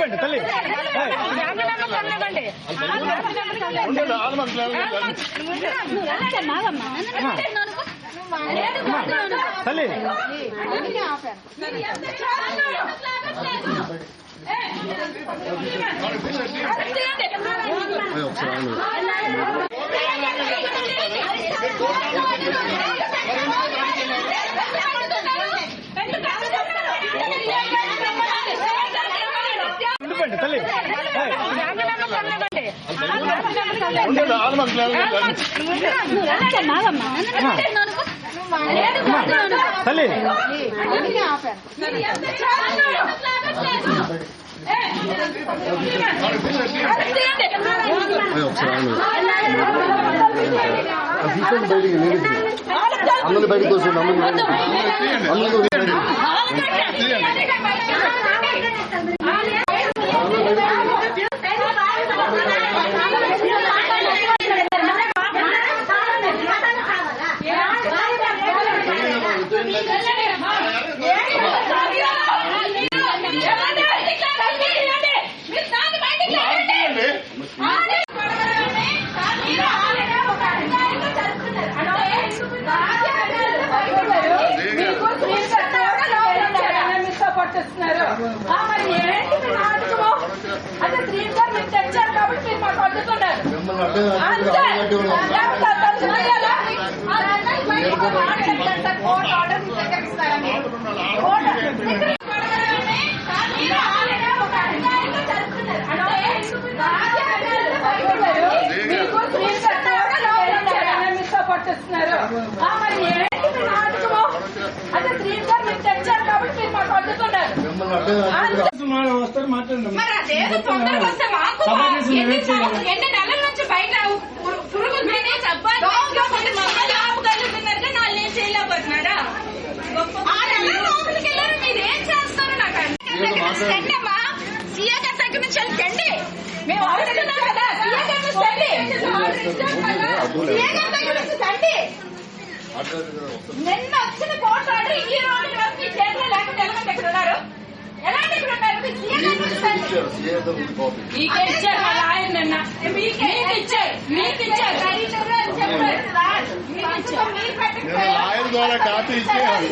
తల్లి తల్లి తల్లి తల్లి అమ్మని బయటకు వస్తుంది తెచ్చారు కాబట్టి మీరు మాకు అడ్డుతున్నారు. పట్టిస్తున్నారు. మరి ఏంటి మీ నాటకము? అంటే డ్రీమ్ గారు మీరు తెచ్చారు కాబట్టి మీరు మాకు అడ్డుతున్నారు. మరి అదేదో తొందరగా వస్తే మాకు ఎన్ని నెలల నుంచి బయట పురుగులు ఆపుగలుగుతున్నారు, వాళ్ళు ఏం చేయలేకపోతున్నారా? ఆ నెల లోపలికి వెళ్ళారు, మీరు ఏం చేస్తారు? నాకు అమ్మా సీఏ గారి దగ్గర నుంచి వెళ్ళండి. మేము అడుగుతున్నాం కదా, సీఏ గారి నుంచి తండి, సీఏ గారి దగ్గర నుంచి తండి. నిన్న వచ్చిన కోర్టు ఆర్డర్ ఈ రోజు వరకు మీ చేతిలో లేకుండా ఎలాంటి ఇక్కడ ఉన్నారు? ఎలాంటి ఇక్కడ ఉన్నారు? మీకే ఇచ్చారు వాళ్ళ ఆయన నిన్న, మీకు ఇచ్చారు, మీకు ఇచ్చారు. లాయర్ ద్వారా కాపీ ఇచ్చేయాలి.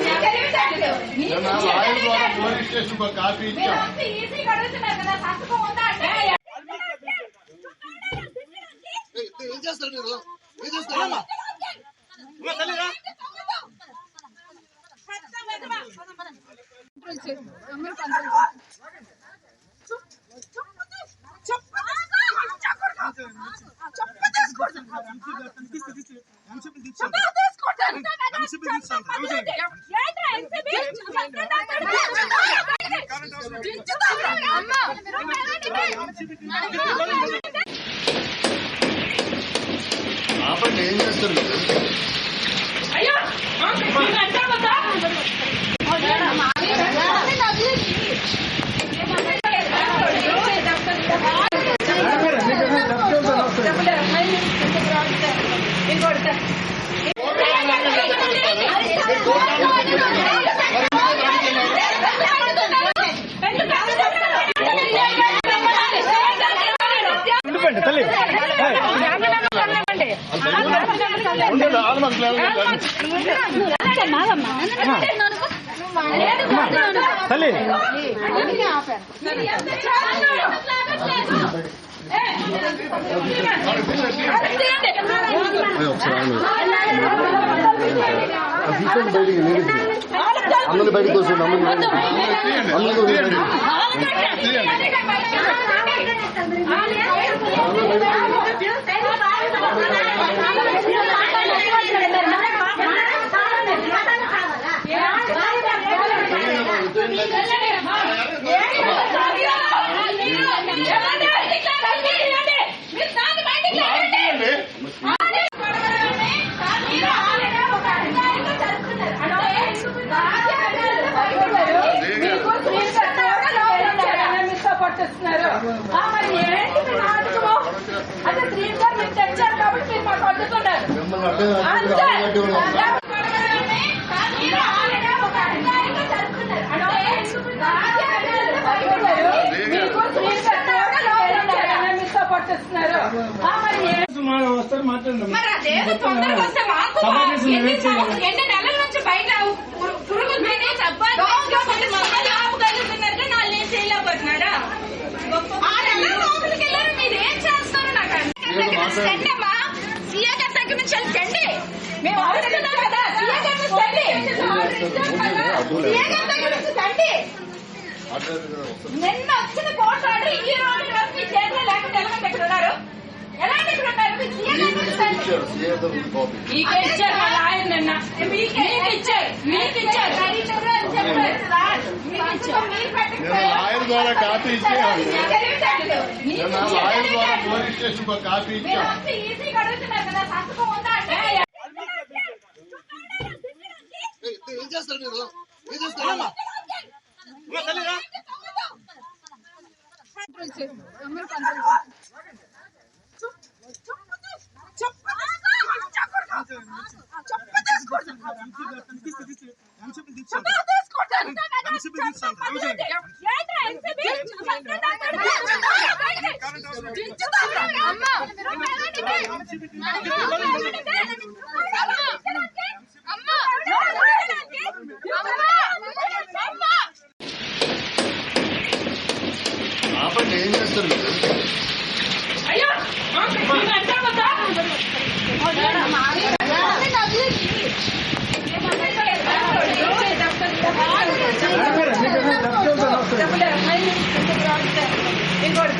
పోలీస్ స్టేషన్ కాపీ ఇచ్చారు. ఈజీగా అడుగుతున్నారు కదా, సంతకం ఉందా అంటే ఏం చేస్తారు మీరు? ఏం చేస్తారు? ఆపండి, ఏం చేస్తారు మీరు? తల్లి తల్లి అమ్మని బయటకు వస్తుంది పట్టిస్తున్నారు. మరి ఏంటి మీ నాటకము? అంటే డ్రీమ్ గారు మీరు తెచ్చారు కాబట్టి మీరు మాకు అడ్డుతున్నారు. మరి ఏంటి మీ నాటకము? అంటే డ్రీమ్ గారు మీరు తెచ్చారు కాబట్టి మీరు మాకు అడ్డుతున్నారు. మరి ఏంటి మీ నాటకము? అంటే డ్రీమ్ గారు మీరు తెచ్చారు కాబట్టి మీరు మాకు అడ్డుతున్నారు. మరి ఏంటి మీ నాటకము? అంటే డ్రీమ్ గారు మీరు తెచ్చారు కాబట్టి మీరు మాకు అడ్డుతున్నారు. పట్టిస్తున్నారు. వస్తారు మాట్లాడండి. మరి అదేదో తొందరగా వస్తే మాకు ఎన్ని నెలల నుంచి బయట పురుగులు తిని ఆపుగలుగుతున్నారు. 4 నెలలు చేయలేకపోతున్నారా? 6 నెలల లోపలికి వెళ్ళారు. మీరు ఏం చేస్తారు? నాకు టెండి అమ్మా, సీఏ గారి దగ్గర నుంచి టెండి. మేము అడుగుతున్నాం కదా, సీఏ గారి నుంచి టెండి. సీఏ గారి దగ్గర నుంచి టెండి. నిన్న వచ్చిన పోట్లాడి ఈ రోజు వరకు మీ చేతిలో లేకుండా ఎలాంటి ఇక్కడ ఉన్నారు? ఎలాంటి ఇక్కడ ఉన్నారు? మీ సీఏ గారి నుంచి టెండి. మీకే ఇచ్చారు వాళ్ళ ఆయన నిన్న. మీకు ఇచ్చారు. లాయర్ ద్వారా కాపీ ఇచ్చేయాలి. లాయర్ ద్వారా పోలీస్ స్టేషన్ కాపీ ఇచ్చాం. ఈజీగా అడుగుతున్నారు కదా, సంతకం ఉందా అంటే ఏం చేస్తారు మీరు? ఏం చేస్తారమ్మా? ఆపండి, ఏం చేస్తారు మీరు? అయ్యో ఇంకోటి